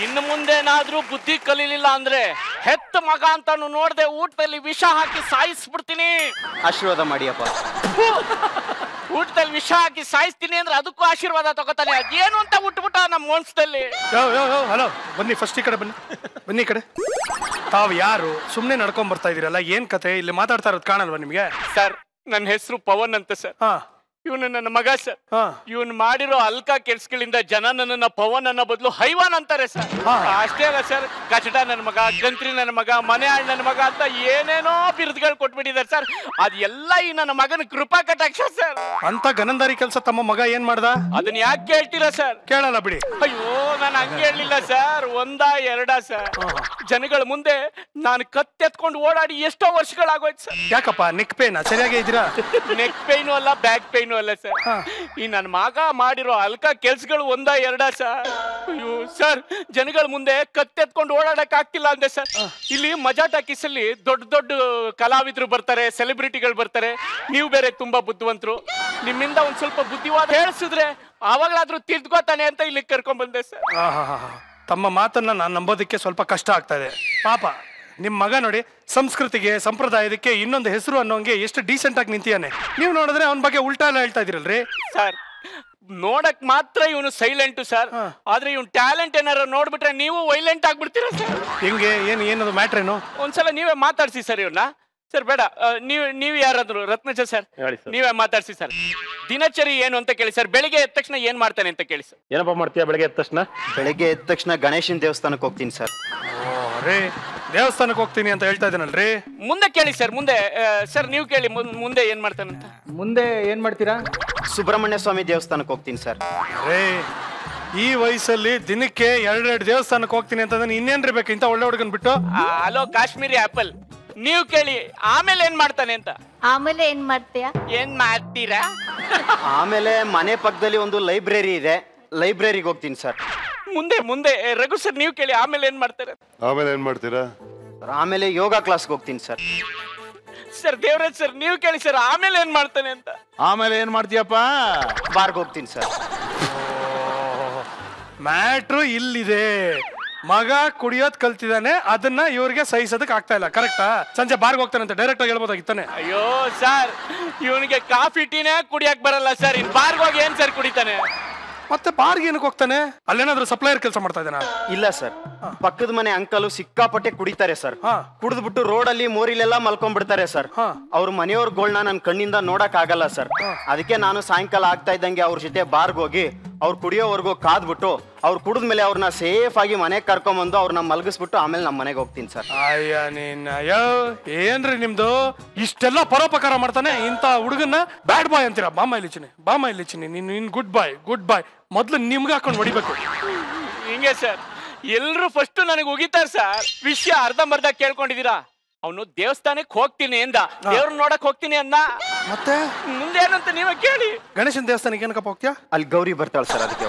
ಇನ್ನು ಮುಂದೇನಾದ್ರೂ ಬುದ್ಧಿ ಕಲೀಲಿಲ್ಲ ಅಂದ್ರೆ ಹೆತ್ತ ಮಗ ಅಂತಾನು ನೋಡದೆ ಊಟದಲ್ಲಿ ವಿಷ ಹಾಕಿ ಸಾಯಿಸ್ಬಿಡ್ತೀನಿ. ಆಶೀರ್ವಾದ ಮಾಡಿಯಪ್ಪ. ಊಟದಲ್ಲಿ ವಿಷ ಹಾಕಿ ಸಾಯಿಸ್ತೀನಿ ಅಂದ್ರೆ ಅದಕ್ಕೂ ಆಶೀರ್ವಾದ ತಗೋತಾನೆ. ಅದೇನು ಅಂತ ಉಟ್ಬಿಟ್ಟ ನಮ್ಮ ಮನ್ಸದಲ್ಲಿ. ಹಲೋ, ಬನ್ನಿ ಫಸ್ಟ್ ಈ ಕಡೆ ಬನ್ನಿ. ಬನ್ನಿ ಈ ಕಡೆ. ತಾವ್ ಯಾರು? ಸುಮ್ನೆ ನಡ್ಕೊಂಡ್ ಬರ್ತಾ ಇದೀರಲ್ಲ, ಏನ್ ಕತೆ? ಇಲ್ಲಿ ಮಾತಾಡ್ತಾ ಇರೋದು ಕಾಣಲ್ವಾ ನಿಮ್ಗೆ? ಸರ್, ನನ್ನ ಹೆಸರು ಪವನ್ ಅಂತ ಸರ್. ಇವನು ನನ್ನ ಮಗ ಸರ್. ಇವನ್ ಮಾಡಿರೋ ಅಲ್ಕ ಕೆಲ್ಸಗಳಿಂದ ಜನ ನನ್ನನ್ನ ಪವನ್ ಅನ್ನೋ ಬದಲು ಹೈವಾನ್ ಅಂತಾರೆ ಸರ್. ಅಷ್ಟೇ ಅಲ್ಲ ಸರ್, ಕಚಡ ನನ್ನ ಮಗ, ಗಂತ್ರಿ ನನ್ನ ಮಗ, ಮನೆ ಆಳ್ ನನ್ನ ಮಗ ಅಂತ ಏನೇನೋ ಬಿರುದುಗಳು ಕೊಟ್ಬಿಟ್ಟಿದ್ದಾರೆ ಸರ್. ಅದೆಲ್ಲ ಈ ನನ್ನ ಮಗನ ಕೃಪಾ ಕಟಾಕ್ಷ ಸರ್. ಅಂತ ಗನಂದಾರಿ ಕೆಲಸ ತಮ್ಮ ಮಗ ಏನ್ ಮಾಡ್ದ? ಅದನ್ನ ಯಾಕೆ ಕೇಳ್ತೀರಾ ಸರ್? ಕೇಳಲ್ಲ ಬಿಡಿ. ಅಯ್ಯೋ, ನಾನು ಹಂಗೆ ಹೇಳಲಿಲ್ಲ ಸರ್. ಎರಡ ಸರ್, ಜನಗಳ ಮುಂದೆ ನಾನು ಕತ್ತೆತ್ಕೊಂಡು ಓಡಾಡಿ ಎಷ್ಟೋ ವರ್ಷಗಳಾಗೋಯ್ತು ಸರ್. ಯಾಕಪ್ಪ, ನೆಕ್ ಪೇನ್? ಸರಿಯಾಗಿ ಇದ್ದೀರಾ? ನೆಕ್ ಪೈನು ಅಲ್ಲ, ಬ್ಯಾಕ್ ಪೈನು ಅಲ್ಲ ಸರ್. ಈ ನನ್ನ ಮಗ ಮಾಡಿರೋ ಅಲ್ಕ ಕೆಲ್ಸಗಳು ಎರಡ ಸರ್. ಅಯ್ಯೋ ಸರ್, ಜನಗಳ ಮುಂದೆ ಕತ್ತೆತ್ಕೊಂಡು ಓಡಾಡಕ್ ಆಗ್ತಿಲ್ಲ ಅಂದೆ ಸರ್. ಇಲ್ಲಿ ಮಜಾ ಟಾಕೀಸ್ ಅಲ್ಲಿ ದೊಡ್ಡ ದೊಡ್ಡ ಕಲಾವಿದ್ರು ಬರ್ತಾರೆ, ಸೆಲೆಬ್ರಿಟಿಗಳು ಬರ್ತಾರೆ. ನೀವು ಬೇರೆ ತುಂಬಾ ಬುದ್ಧಿವಂತರು, ನಿಮ್ಮಿಂದ ಒಂದ್ ಸ್ವಲ್ಪ ಬುದ್ಧಿವಾದ ಹೇಳಿಸಿದ್ರೆ ಆವಾಗ್ಲಾದ್ರೂ ತಿದ್ಕೋತಾನೆ ಅಂತ ಇಲ್ಲಿ ಕರ್ಕೊಂಡ್ ಬಂದೆ ಸರ್. ತಮ್ಮ ಮಾತನ್ನ ನಾನು ನಂಬೋದಕ್ಕೆ ಸ್ವಲ್ಪ ಕಷ್ಟ ಆಗ್ತಾ ಇದೆ. ಪಾಪ ನಿಮ್ ಮಗ ನೋಡಿ, ಸಂಸ್ಕೃತಿಗೆ ಸಂಪ್ರದಾಯದಕ್ಕೆ ಇನ್ನೊಂದು ಹೆಸರು ಅನ್ನೋಂಗೆ ಎಷ್ಟು ಡೀಸೆಂಟ್ ಆಗಿ ನಿಂತಿಯಾನೆ. ನೀವು ನೋಡಿದ್ರೆ ಅವನ ಬಗ್ಗೆ ಉಲ್ಟಾ ಎಲ್ಲ ಹೇಳ್ತಾ ಇದೀರಲ್ರಿ ಸರ್. ನೋಡಕ್ ಮಾತ್ರ ಇವನು ಸೈಲೆಂಟ್ ಸರ್, ಆದ್ರೆ ಇವನ್ ಟ್ಯಾಲೆಂಟ್ ಏನಾರ ನೋಡ್ಬಿಟ್ರೆ ನೀವು ವೈಲೆಂಟ್ ಆಗ್ಬಿಡ್ತೀರಾ ಸರ್. ಹೆಂಗೆ? ಏನದು ಮ್ಯಾಟ್ರ್ ಏನು? ಒಂದ್ಸಲ ನೀವೇ ಮಾತಾಡ್ಸಿ ಸರ್ ಇವನ್ನ. ಸರ್ ಬೇಡ, ನೀವು ಯಾರಾದ್ರು ರತ್ನಜ ಸರ್, ನೀವೇ ಮಾತಾಡ್ಸಿ ಸರ್. ದಿನಚರಿ ಏನು ಅಂತ ಕೇಳಿ ಸರ್. ಬೆಳಿಗ್ಗೆ ಎದ್ದ ತಕ್ಷಣ ಏನ್ ಮಾಡ್ತಾನೆ ಅಂತ ಕೇಳಿ ಸರ್. ಏನಪ್ಪ ಮಾಡ್ತೀಯ ಬೆಳಿಗ್ಗೆ ಎದ್ದ ತಕ್ಷಣ? ಬೆಳಿಗ್ಗೆ ಎದ್ದ ತಕ್ಷಣ ಗಣೇಶನ್ ದೇವಸ್ಥಾನಕ್ಕೆ ಹೋಗ್ತೀನಿ ಸರ್. ದೇವಸ್ಥಾನಕ್ಕೆ ಹೋಗ್ತೀನಿ ಅಂತ ಹೇಳ್ತಾ ಇದ್ದೀನಲ್ರಿ. ಮುಂದೆ ಕೇಳಿ ಸರ್, ಮುಂದೆ. ಸರ್ ನೀವು ಕೇಳಿ ಮುಂದೆ ಏನ್ ಮಾಡ್ತಾನಂತ. ಮುಂದೆ ಏನ್ ಮಾಡ್ತೀರಾ? ಸುಬ್ರಹ್ಮಣ್ಯ ಸ್ವಾಮಿ ದೇವಸ್ಥಾನಕ್ಕೆ ಹೋಗ್ತೀನಿ ಸರ್. ಈ ವಯಸ್ಸಲ್ಲಿ ದಿನಕ್ಕೆ 2 ದೇವಸ್ಥಾನಕ್ಕೆ ಹೋಗ್ತೀನಿ ಅಂತಂದ್ರೆ ಇನ್ನೇನ್ರಿ ಬೇಕು ಇಂತ ಒಳ್ಳೆ ಹುಡುಗನ್ ಬಿಟ್ಟು? ಹಲೋ ಕಾಶ್ಮೀರಿ ಆಪಲ್, ನೀವು ಕೇಳಿ ಆಮೇಲೆ ಏನ್ ಮಾಡ್ತಾನೆ ಅಂತ. ಆಮೇಲೆ ಏನ್ ಮಾಡ್ತೀಯಾ? ಏನ್ ಮಾಡ್ತೀರಾ? ಆಮೇಲೆ ಮನೆ ಪಕ್ಕದಲ್ಲಿ ಒಂದು ಲೈಬ್ರರಿ ಇದೆ, ಲೈಬ್ರರಿಗೆ ಹೋಗ್ತೀನಿ ಸರ್. ಮುಂದೆ ರಘು ಸರ್ ನೀವು ಕೇಳಿ ಆಮೇಲೆ ಏನ್ ಮಾಡ್ತಾರೆ. ಆಮೇಲೆ ಏನ್ ಮಾಡ್ತೀರಾ? ಆಮೇಲೆ ಯೋಗ ಕ್ಲಾಸ್ಗೆ ಹೋಗ್ತೀನಿ ಸರ್. ಸರ್ ದೇವರಾಜ್ ಸರ್ ನೀವು ಕೇಳಿ ಸರ್ ಆಮೇಲೆ ಏನ್ ಮಾಡ್ತಾನೆ ಅಂತ. ಆಮೇಲೆ ಏನ್ ಮಾಡ್ತೀಯಪ್ಪ? ಬಾರ್ಗೆ ಹೋಗ್ತೀನಿ ಸರ್. ಮ್ಯಾಟ್ರು ಇಲ್ಲಿದೆ. ಮಗ ಕುಡಿಯೋದ್ ಕಲ್ತಿದ್ದಾನೆ, ಅದನ್ನ ಇವ್ರಿಗೆ ಸಹಿಸೋದಕ್ ಆಗ್ತಾ ಇಲ್ಲ. ಕರೆಕ್ಟಾ? ಸಂಜೆ ಬಾರ್ಗೆ ಹೋಗ್ತಾನಂತೆ, ಡೈರೆಕ್ಟ್ ಆಗಿ ಹೇಳ್ಬೋದಾಗಿತ್ತಾನೆ. ಅಯ್ಯೋ ಸರ್, ಇವನಿಗೆ ಕಾಫಿ ಟೀನೇ ಕುಡಿಯಕ್ ಬರಲ್ಲ ಸರ್. ಇನ್ ಬಾರ್ಗೆ ಹೋಗಿ ಏನ್ ಸರ್ ಕುಡಿತಾನೆ? ಮತ್ತೆ ಬಾರ್ಗೆ ಏನಕ್ಕೆ ಹೋಗ್ತಾನೆ? ಅಲ್ಲೇನಾದ್ರೂ ಸಪ್ಲೈಯರ್ ಕೆಲಸ ಮಾಡ್ತಾ ಇದ್ದಾನ? ಇಲ್ಲ ಸರ್, ಪಕ್ಕದ ಮನೆ ಅಂಕಲು ಸಿಕ್ಕಾಪಟ್ಟೆ ಕುಡಿತಾರೆ ಸರ್. ಕುಡಿದ್ಬಿಟ್ಟು ರೋಡಲ್ಲಿ ಮೋರಿಲೆಲ್ಲ ಮಲ್ಕೊಂಡ್ಬಿಡ್ತಾರೆ ಸರ್. ಅವ್ರ ಮನೆಯವ್ರಗಳನ್ನ ನನ್ ಕಣ್ಣಿಂದ ನೋಡಕ್ ಆಗಲ್ಲ ಸರ್. ಅದಕ್ಕೆ ನಾನು ಸಾಯಂಕಾಲ ಆಗ್ತಾ ಇದ್ದಂಗೆ ಅವ್ರ ಜೊತೆ ಬಾರ್ಗೆ ಹೋಗಿ ಅವ್ರು ಕುಡಿಯೋವರೆಗೂ ಕಾದ್ಬಿಟ್ಟು ಅವ್ರು ಕುಡಿದ್ಮೇಲೆ ಅವ್ರನ್ನ ಸೇಫ್ ಆಗಿ ಮನೆಗೆ ಕರ್ಕೊಂಬಂದು ಅವ್ರನ್ನ ಮಲಗಿಸ್ಬಿಟ್ಟು ಆಮೇಲೆ ನಮ್ಮ ಮನೆಗೆ ಹೋಗ್ತೀನಿ ಸರ್. ಅಯ್ಯ ನೀನ್ ಏನ್ರಿ ನಿಮ್ದು? ಇಷ್ಟೆಲ್ಲ ಪರೋಪಕಾರ ಮಾಡ್ತಾನೆ ಇಂತ ಹುಡುಗನ್ನ ಬ್ಯಾಡ್ ಬಾಯ್ ಅಂತೀರಾ? ಬಾಮ ಇಲ್ಲಿಚಿನಿ ನೀನ್ ಗುಡ್ ಬಾಯ್. ಮೊದ್ಲು ನಿಮ್ಗೆ ಹಾಕೊಂಡು ಹೊಡಿಬೇಕು. ಹಿಂಗೆ ಸರ್, ಎಲ್ರು ಫಸ್ಟ್ ನನಗೆ ಉಗಿತಾರೆ ಸರ್. ವಿಷಯ ಅರ್ಧಂಬರ್ಧ ಕೇಳ್ಕೊಂಡಿದೀರಾ? ಅವನು ದೇವಸ್ಥಾನಕ್ಕೆ ಹೋಗ್ತೀನಿ ಅಂದ, ದೇವ್ರ ನೋಡಕ್ ಹೋಗ್ತೀನಿ ಅಂದ. ಮತ್ತೆ ಮುಂದೆ ಏನಂತ ನೀವೇ ಕೇಳಿ. ಗಣೇಶನ್ ದೇವಸ್ಥಾನಕ್ಕೆ ಏನಕ್ಕಪ್ಪ ಹೋಗ್ತೀಯಾ? ಅಲ್ಲಿ ಗೌರಿ ಬರ್ತಾಳೆ ಸರ್, ಅದಕ್ಕೆ.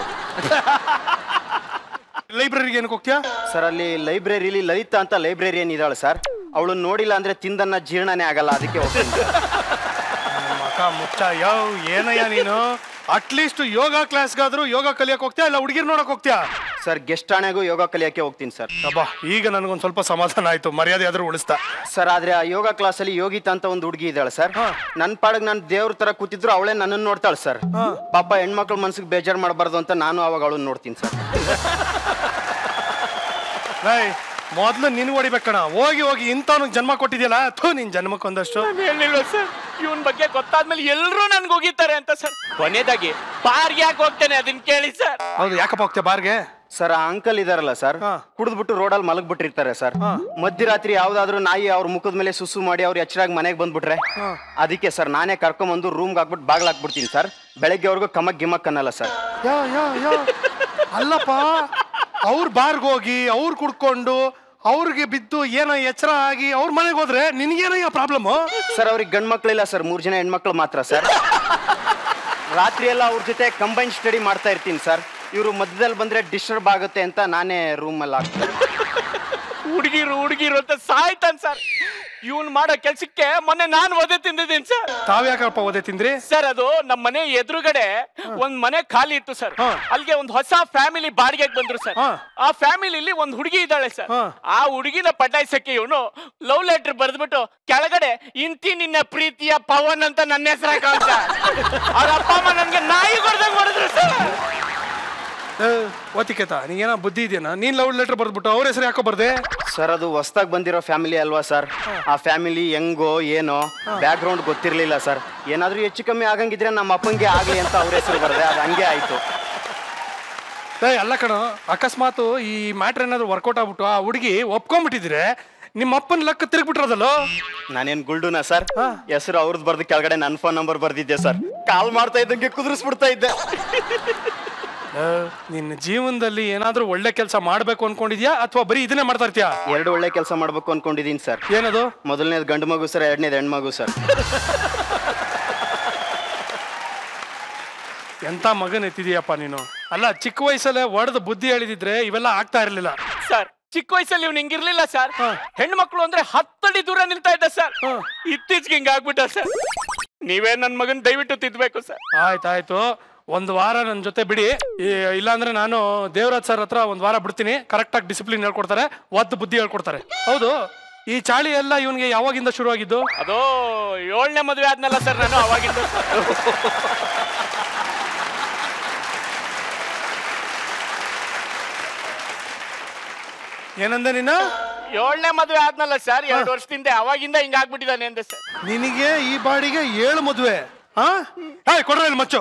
ಲೈಬ್ರರಿಗೆ ಏನಕ್ಕೆ ಹೋಗ್ತೀಯಾ ಸರ್? ಅಲ್ಲಿ ಲೈಬ್ರರಿಲಿ ಲಲಿತಾ ಅಂತ ಲೈಬ್ರರಿಯನ್ ಇದ್ದಾಳೆ ಸರ್. ಅವಳನ್ನ ನೋಡಿಲ್ಲ ಅಂದ್ರೆ ತಿಂದನ್ನ ಜೀರ್ಣನೇ ಆಗಲ್ಲ, ಅದಕ್ಕೆ ಹೋಗ್ತೀನಿ. ಮುಚ್ಚ ಏನಯ್ಯ ನೀನು? ಅಟ್ಲೀಸ್ಟ್ ಯೋಗ ಕ್ಲಾಸ್ಗಾದ್ರೂ ಯೋಗ ಕಲಿಯಕ್ ಹೋಗ್ತೀಯಾ ಇಲ್ಲ ಹುಡುಗಿರ್ ನೋಡಕ್ ಹೋಗ್ತೀಯಾ? ಸರ್ ಗೆಸ್ಟ್ ಆಣೆಗೂ ಯೋಗ ಕಲಿಯಕ್ಕೆ ಹೋಗ್ತೀನಿ ಸರ್. ಅಬ್ಬಾ, ಈಗ ನನಗೊಂದ್ ಸ್ವಲ್ಪ ಸಮಾಧಾನ ಆಯ್ತು. ಮರ್ಯಾದೆ ಆದ್ರೂ ಉಳಿಸ್ತಾ ಸರ್. ಆದ್ರೆ ಆ ಯೋಗ ಕ್ಲಾಸ್ ಅಲ್ಲಿ ಯೋಗಿತಾ ಅಂತ ಒಂದು ಹುಡುಗಿ ಇದ್ದಾಳೆ ಸರ್. ನನ್ ಪಾಡಗ್ ನಾನು ದೇವ್ರ ತರ ಕೂತಿದ್ರು ಅವಳೇ ನನ್ನನ್ನು ನೋಡ್ತಾಳೆ ಸರ್. ಪಾಪ ಹೆಣ್ಮಕ್ಳ ಮನ್ಸಿಗೆ ಬೇಜಾರ್ ಮಾಡಬಾರ್ದು ಅಂತ ನಾನು ಅವಾಗ ಅವಳನ್ನ ನೋಡ್ತೀನಿ ಸರ್. ಮೊದ್ಲು ನಿನ್ ಹೊಡಿಬೇಕಣ. ಹೋಗಿ ಇಂಥವ್ನಿಗೆ ಜನ್ಮ ಕೊಟ್ಟಿದ್ಯಲ್ಲ, ನಿನ್ ಜನ್ಮಕ್ಕೊಂದಷ್ಟು ಹೇಳಿಲ್ವ ಸರ್? ಇವನ್ ಬಗ್ಗೆ ಗೊತ್ತಾದ್ಮೇಲೆ ಎಲ್ರು ನನ್ಗೆ ಹೋಗಿದ್ದಾರೆ ಅಂತ ಸರ್. ಕೊನೆದಾಗಿ ಬಾರ್ಗೆ ಯಾಕೆ ಹೋಗ್ತೇನೆ ಅದನ್ನ ಕೇಳಿ ಸರ್. ಹೌದು, ಯಾಕಪ್ಪ ಹೋಗ್ತೇವೆ ಬಾರ್ಗೆ? ಸರ್, ಆ ಅಂಕಲ್ ಇದಾರಲ್ಲ ಸರ್, ಕುಡಿದ್ಬಿಟ್ಟು ರೋಡಲ್ಲಿ ಮಲಗ್ಬಿಟ್ಟಿರ್ತಾರೆ ಸರ್. ಮಧ್ಯರಾತ್ರಿ ಯಾವ್ದಾದ್ರು ನಾಯಿ ಅವ್ರ ಮುಖದ ಮೇಲೆ ಸುಸು ಮಾಡಿ ಅವ್ರು ಎಚ್ಚರಾಗಿ ಮನೆಗೆ ಬಂದ್ಬಿಟ್ರೆ ಅದಕ್ಕೆ ಸರ್ ನಾನೇ ಕರ್ಕೊಂಬಂದು ರೂಮ್ಗೆ ಹಾಕ್ಬಿಟ್ಟು ಬಾಗ್ಲ ಹಾಕ್ಬಿಡ್ತೀನಿ ಸರ್. ಬೆಳಗ್ಗೆವರೆಗೂ ಕಮಕ್ ಗಿಮಕ್ ಅನ್ನಲ್ಲ ಸರ್. ಅಲ್ಲಪ್ಪ, ಅವ್ರ ಬಾರ್ಗೆ ಹೋಗಿ ಅವ್ರು ಕುಡ್ಕೊಂಡು ಅವ್ರಿಗೆ ಬಿದ್ದು ಏನೋ ಎಚ್ಚರ ಆಗಿ ಅವ್ರ ಮನೆಗೆ ಹೋದ್ರೆ ನಿನ್ಗೇನಯ್ಯ ಪ್ರಾಬ್ಲಮ್? ಸರ್, ಅವ್ರಿಗೆ ಗಂಡ್ ಮಕ್ಳಿಲ್ಲ ಸರ್, 3 ಜನ ಹೆಣ್ಮಕ್ಳು ಮಾತ್ರ ಸರ್. ರಾತ್ರಿ ಎಲ್ಲ ಅವ್ರ ಜೊತೆ ಕಂಬೈನ್ ಸ್ಟಡಿ ಮಾಡ್ತಾ ಇರ್ತೀನಿ ಸರ್. ಇವರು ಮಧ್ಯದಲ್ಲಿ ಬಂದ್ರೆ ಡಿಸ್ಟರ್ಬ್ ಆಗುತ್ತೆ ಅಂತ ನಾನೇ ರೂಮಲ್ಲಿ ಹಾಕ್ತೀನಿ. ಹುಡುಗಿರು ಅಂತ ಸಾಯ್ತಾನ್ ಸರ್. ಇವನ್ ಮಾಡೋ ಕೆಲ್ಸಕ್ಕೆ ಮೊನ್ನೆ ನಾನು ಒದೆ ತಿಂದಿದ್ದೀನಿ ಸರ್. ತಾವ್ಯಾಕಪ್ಪ ಒದೆ ತಿಂದ್ರಿ? ಸರ್ ಅದು ನಮ್ಮ ಮನೆ ಎದುರುಗಡೆ ಒಂದ್ ಮನೆ ಖಾಲಿ ಇತ್ತು ಸರ್. ಅಲ್ಲಿಗೆ ಒಂದು ಹೊಸ ಫ್ಯಾಮಿಲಿ ಬಾಡಿಗೆಗೆ ಬಂದ್ರು ಸರ್. ಆ ಫ್ಯಾಮಿಲಿಲಿ ಒಂದ್ ಹುಡುಗಿ ಇದ್ದಾಳೆ ಸರ್. ಆ ಹುಡುಗಿನ ಪಟಾಯಿಸಕ್ಕೆ ಇವನು ಲವ್ ಲೆಟರ್ ಬರೆದ್ಬಿಟ್ಟು ಕೆಳಗಡೆ ಇಂತಿ ನಿನ್ನ ಪ್ರೀತಿಯ ಪವನ್ ಅಂತ ನನ್ನ ಹೆಸರು ಹಾಕ ಅವ್ರ ಅಪ್ಪ ಅಮ್ಮ ನನ್ಗೆ ನಾಯಿ ಕೊಡ್ದಂಗ್ ಮಾಡಿದ್ರು ಸರ್. ಓತಿಕೇತ ನೀಗೇನೋ ಬುದ್ಧಿ ಇದೆಯಾ? ನೀನ್ ಲವ್ ಲೆಟರ್ ಬರ್ದ್ಬಿಟ್ಟು ಅವ್ರ ಹೆಸರು ಯಾಕೋ ಬರ್ದೆ? ಸರ್ ಅದು ಹೊಸ್ದಾಗ್ ಬಂದಿರೋ ಫ್ಯಾಮಿಲಿ ಅಲ್ವಾ ಸರ್. ಆ ಫ್ಯಾಮಿಲಿ ಹೆಂಗೋ ಏನೋ ಬ್ಯಾಕ್ ಗ್ರೌಂಡ್ ಗೊತ್ತಿರ್ಲಿಲ್ಲ ಸರ್. ಏನಾದ್ರೂ ಹೆಚ್ಚು ಕಮ್ಮಿ ಆಗಂಗಿದ್ರೆ ನಮ್ಮ ಅಪ್ಪಂಗೆ ಆಗ್ಲಿ ಅಂತ ಅವ್ರ ಹೆಸರು ಬರ್ದೆ. ಅದು ಹಂಗೆ ಆಯ್ತು. ಅಲ್ಲ ಕಣ, ಅಕಸ್ಮಾತ್ ಈ ಮ್ಯಾಟ್ರ್ ಏನಾದ್ರು ವರ್ಕೌಟ್ ಆಗ್ಬಿಟ್ಟು ಆ ಹುಡುಗಿ ಒಪ್ಕೊಂಡ್ಬಿಟ್ಟಿದ್ರೆ ನಿಮ್ಮ ಅಪ್ಪನ ಲಕ್ಕ ತಿರುಗ್ಬಿಟ್ರದಲ್ಲೋ? ನಾನೇನ್ ಗುಲ್ಡುನಾ ಸರ್? ಹೆಸರು ಅವ್ರದ್ದು ಬರ್ದು ಕೆಳಗಡೆ ನನ್ನ ಫೋನ್ ನಂಬರ್ ಬರ್ದಿದ್ದೆ ಸರ್. ಕಾಲ್ ಮಾಡ್ತಾ ಇದ್ದಂಗೆ ಕುದುರಿಸ್ಬಿಡ್ತಾ ಇದ್ದೆ. ನಿನ್ನ ಜೀವನದಲ್ಲಿ ಏನಾದ್ರೂ ಒಳ್ಳೆ ಕೆಲಸ ಮಾಡ್ಬೇಕು ಅನ್ಕೊಂಡಿದ್ಯಾ ಅಥವಾ ಬರೀ ಇದನ್ನೇ ಮಾಡ್ತಾ ಇರ್ತೀಯಾ? ಎರಡು ಒಳ್ಳೆ ಕೆಲಸ ಮಾಡ್ಬೇಕು ಅನ್ಕೊಂಡಿದೀನಿ ಸರ್. ಏನದು? ಮೊದಲನೇದು ಗಂಡು ಮಗು ಸರ್, ಎರಡನೇದು ಹೆಣ್ಮಗು ಸರ್. ಎಂತ ಮಗನ್ ಎತ್ತಿದೀಯಪ್ಪ ನೀನು. ಅಲ್ಲ, ಚಿಕ್ಕ ವಯಸ್ಸಲ್ಲೇ ಒಡೆದು ಬುದ್ಧಿ ಹೇಳಿದಿದ್ರೆ ಇವೆಲ್ಲ ಆಗ್ತಾ ಇರ್ಲಿಲ್ಲ ಸರ್. ಚಿಕ್ಕ ವಯಸ್ಸಲ್ಲಿ ಇವ್ನು ಹಿಂಗಿರ್ಲಿಲ್ಲ ಸರ್. ಹೆಣ್ಮಕ್ಳು ಅಂದ್ರೆ 10 ಅಡಿ ದೂರ ನಿಲ್ತಾ ಇದ್ದ ಸರ್. ಇತ್ತೀಚೆಗೆ ಹಿಂಗಾಗ್ಬಿಟ್ಟ ಸರ್. ನೀವೇ ನನ್ ಮಗನ್ ದಯವಿಟ್ಟು ತಿದ್ಬೇಕು ಸರ್. ಆಯ್ತಾಯ್ತು, ಒಂದು ವಾರ ನನ್ನ ಜೊತೆ ಬಿಡಿ. ಇಲ್ಲಾಂದ್ರೆ ನಾನು ದೇವರಾಜ್ ಸರ್ ಹತ್ರ ಒಂದು ವಾರ ಬಿಡ್ತೀನಿ. ಕರೆಕ್ಟಾಗಿ ಡಿಸಿಪ್ಲಿನ್ ಹೇಳ್ಕೊಡ್ತಾರೆ, ಒದ್ದು ಬುದ್ಧಿ ಹೇಳ್ಕೊಡ್ತಾರೆ. ಹೌದು, ಈ ಚಾಳಿ ಎಲ್ಲ ಇವನ್ಗೆ ಯಾವಾಗಿಂದ ಶುರು ಆಗಿದ್ದು? ಅದು 7ನೇ ಮದುವೆ ಆದ್ನಲ್ಲ ಸರ್ ನಾನು, ಅವಾಗಿಂದ. ಏನಂದೆ ನೀನು? 7ನೇ ಮದುವೆ ಆದ್ನಲ್ಲ ಸರ್, 2 ವರ್ಷದಿಂದ, ಅವಾಗಿಂದ ಹಿಂಗಾಗ್ಬಿಟ್ಟಿದ್ದಾನೆ ಅಂದೆ ಸರ್. ನಿನಗೆ ಈ ಬಾಡಿಗೆ 7 ಮದುವೆ? ಕೊಡ್ರ ಮಚ್ಚು.